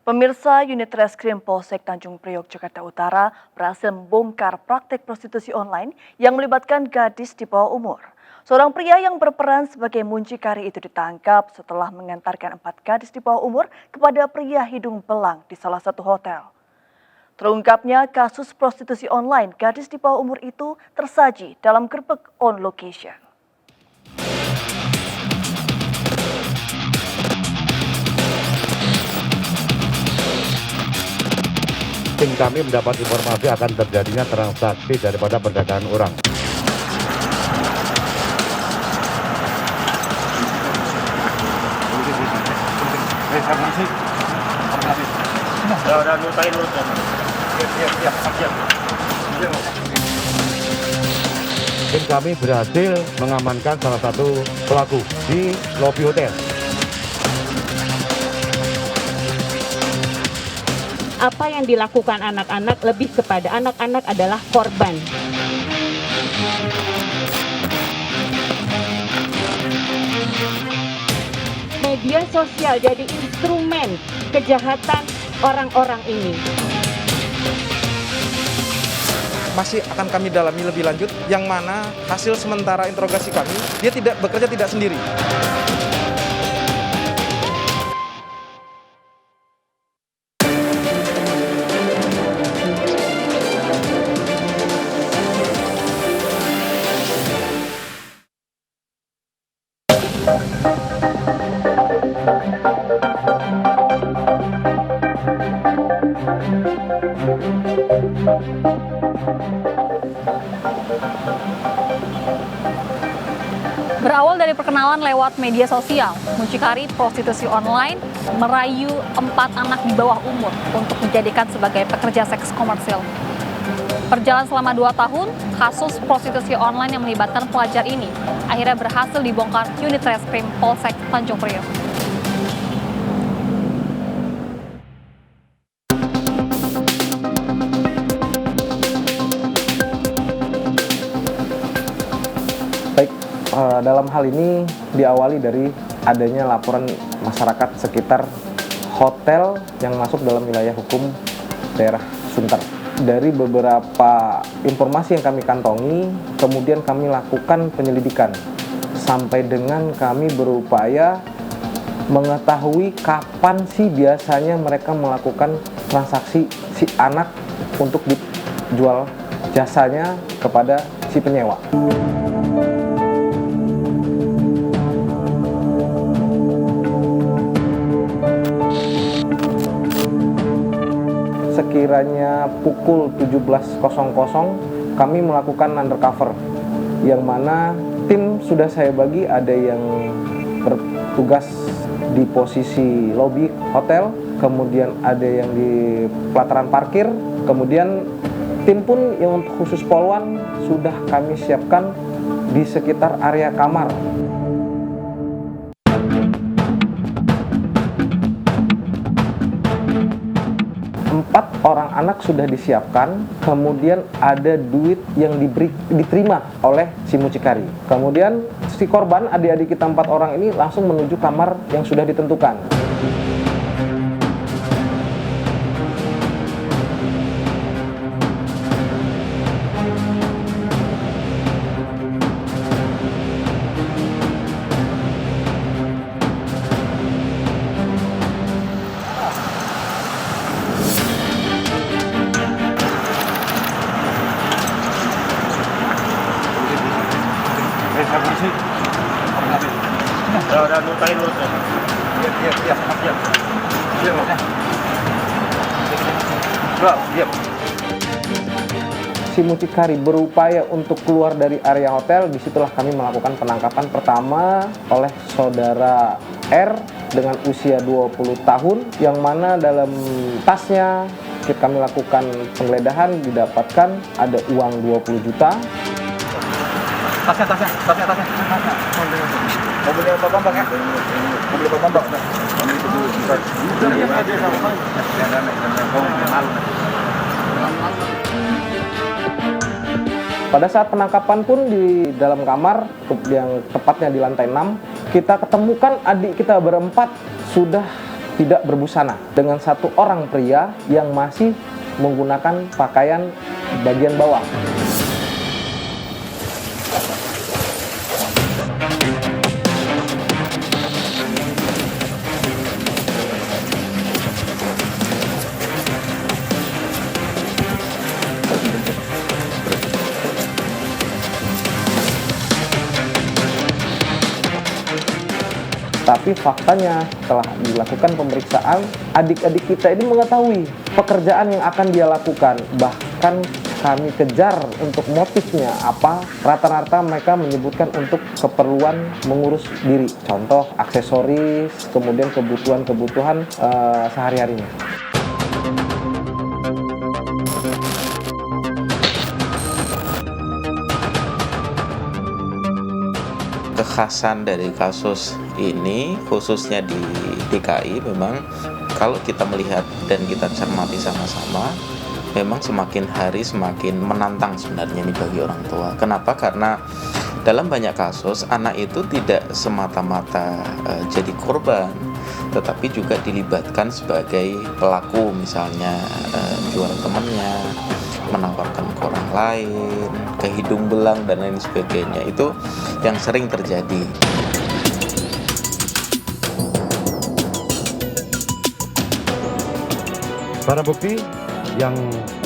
Pemirsa, unit Reskrim Polsek Tanjung Priok, Jakarta Utara berhasil membongkar praktek prostitusi online yang melibatkan gadis di bawah umur. Seorang pria yang berperan sebagai muncikari itu ditangkap setelah mengantarkan 4 gadis di bawah umur kepada pria hidung belang di salah satu hotel. Terungkapnya kasus prostitusi online gadis di bawah umur itu tersaji dalam gerbek on location. Tim kami mendapat informasi akan terjadinya transaksi daripada perdagangan orang. Tim kami berhasil mengamankan salah satu pelaku di lobi hotel. Apa yang dilakukan anak-anak lebih kepada anak-anak adalah korban. Media sosial jadi instrumen kejahatan orang-orang ini. Masih akan kami dalami lebih lanjut, yang mana hasil sementara interogasi kami, dia tidak bekerja tidak sendiri. Berawal dari perkenalan lewat media sosial, muncikari prostitusi online merayu 4 anak di bawah umur untuk dijadikan sebagai pekerja seks komersil. Berjalan selama 2 tahun, kasus prostitusi online yang melibatkan pelajar ini akhirnya berhasil dibongkar unit Reskrim Polsek Tanjung Priok. Dalam hal ini diawali dari adanya laporan masyarakat sekitar hotel yang masuk dalam wilayah hukum daerah Sunter. Dari beberapa informasi yang kami kantongi, kemudian kami lakukan penyelidikan sampai dengan kami berupaya mengetahui kapan sih biasanya mereka melakukan transaksi si anak untuk dijual jasanya kepada si penyewa. Sekiranya pukul 17.00 kami melakukan undercover, yang mana tim sudah saya bagi, ada yang bertugas di posisi lobi hotel, kemudian ada yang di pelataran parkir, kemudian tim pun yang untuk khusus poluan sudah kami siapkan di sekitar area kamar. 4 orang anak sudah disiapkan, kemudian ada duit yang diterima oleh si mucikari. Kemudian si korban, adik-adik kita 4 orang ini langsung menuju kamar yang sudah ditentukan. Si mucikari berupaya untuk keluar dari area hotel. Disitulah kami melakukan penangkapan pertama oleh saudara R dengan usia 20 tahun, yang mana dalam tasnya kami lakukan penggeledahan, didapatkan ada uang 20 juta. Tasnya. Mobilnya Pak Bambang ya? Mobil Pak Bambang. Pada saat penangkapan pun di dalam kamar yang tepatnya di lantai 6, kita ketemukan adik kita berempat sudah tidak berbusana dengan satu orang pria yang masih menggunakan pakaian bagian bawah. Tapi faktanya setelah dilakukan pemeriksaan, adik-adik kita ini mengetahui pekerjaan yang akan dia lakukan. Bahkan kami kejar untuk motifnya apa. Rata-rata mereka menyebutkan untuk keperluan mengurus diri. Contoh aksesoris, kemudian kebutuhan-kebutuhan sehari-harinya. Kekhasan dari kasus ini khususnya di DKI memang kalau kita melihat dan kita cermati sama-sama memang semakin hari semakin menantang sebenarnya ini bagi orang tua. Kenapa? Karena dalam banyak kasus anak itu tidak semata-mata jadi korban, tetapi juga dilibatkan sebagai pelaku, misalnya jual temannya, menawarkan ke orang lain, ke hidung belang dan lain sebagainya. Itu yang sering terjadi. Barang bukti yang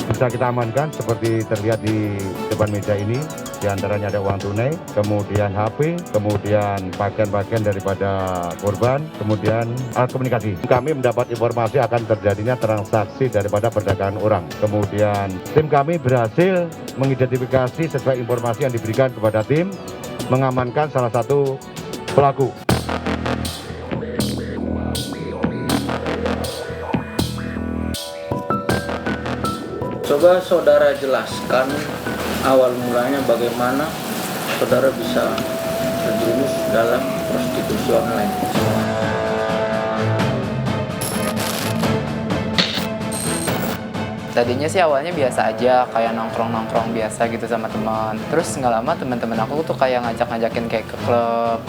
bisa kita amankan seperti terlihat di depan meja ini, diantaranya ada uang tunai, kemudian HP, kemudian bagian-bagian daripada korban, kemudian alat komunikasi. Kami mendapat informasi akan terjadinya transaksi daripada perdagangan orang. Kemudian tim kami berhasil mengidentifikasi sesuai informasi yang diberikan kepada tim, mengamankan salah satu pelaku. Coba saudara jelaskan awal mulanya bagaimana saudara bisa terjerumus dalam prostitusi online. Tadinya sih awalnya biasa aja, kayak nongkrong-nongkrong biasa gitu sama teman. Terus nggak lama teman-teman aku tuh kayak ngajak-ngajakin kayak ke klub,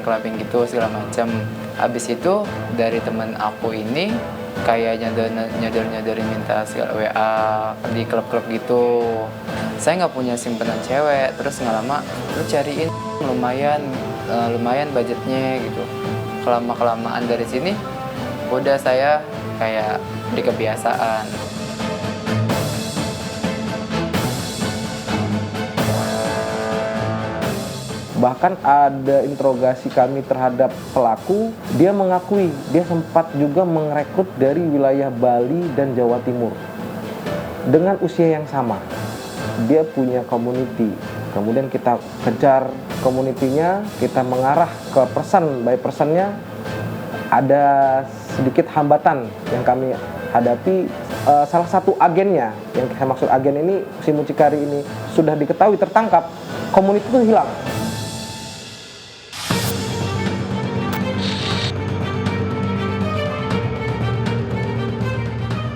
clubbing gitu segala macam. Habis itu dari teman aku ini kayak nyodorin minta segala WA di klub-klub gitu. Saya nggak punya simpenan cewek, terus nggak lama lu cariin lumayan budgetnya gitu. Kelamaan dari sini udah saya kayak di kebiasaan. Bahkan ada interogasi kami terhadap pelaku, dia mengakui dia sempat juga merekrut dari wilayah Bali dan Jawa Timur. Dengan usia yang sama, dia punya community. Kemudian kita kejar community-nya, kita mengarah ke person by personnya. Ada sedikit hambatan yang kami hadapi. Salah satu agennya, yang saya maksud agen ini, si mucikari ini sudah diketahui tertangkap, community itu hilang.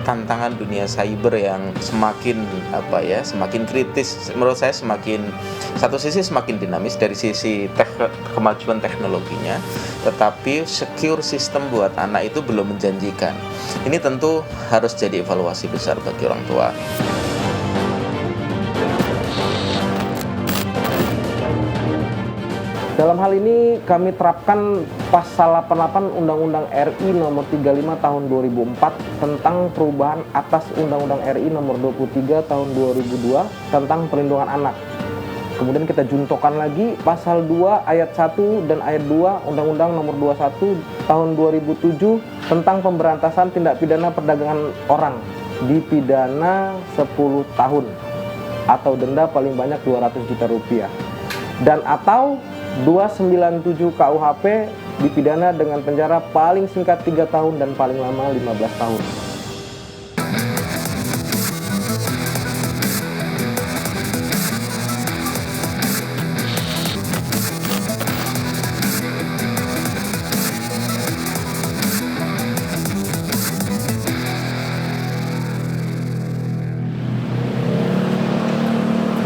Tantangan dunia cyber yang semakin kritis, menurut saya satu sisi semakin dinamis dari sisi kemajuan teknologinya, tetapi secure system buat anak itu belum menjanjikan. Ini tentu harus jadi evaluasi besar bagi orang tua. Dalam hal ini kami terapkan pasal 88 Undang-Undang RI nomor 35 tahun 2004 tentang perubahan atas Undang-Undang RI nomor 23 tahun 2002 tentang perlindungan anak. Kemudian kita juntokan lagi pasal 2 ayat 1 dan ayat 2 Undang-Undang nomor 21 tahun 2007 tentang pemberantasan tindak pidana perdagangan orang, dipidana 10 tahun atau denda paling banyak 200 juta rupiah. Dan atau 297 KUHP dipidana dengan penjara paling singkat 3 tahun dan paling lama 15 tahun.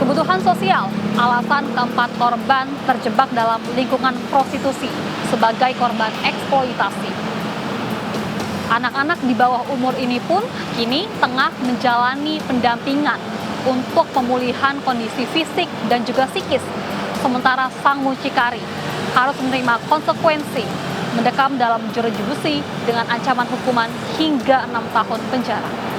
Kebutuhan sosial, alasan keempat korban terjebak dalam lingkungan prostitusi sebagai korban eksploitasi. Anak-anak di bawah umur ini pun kini tengah menjalani pendampingan untuk pemulihan kondisi fisik dan juga psikis. Sementara sang mucikari harus menerima konsekuensi mendekam dalam jeruji besi dengan ancaman hukuman hingga 6 tahun penjara.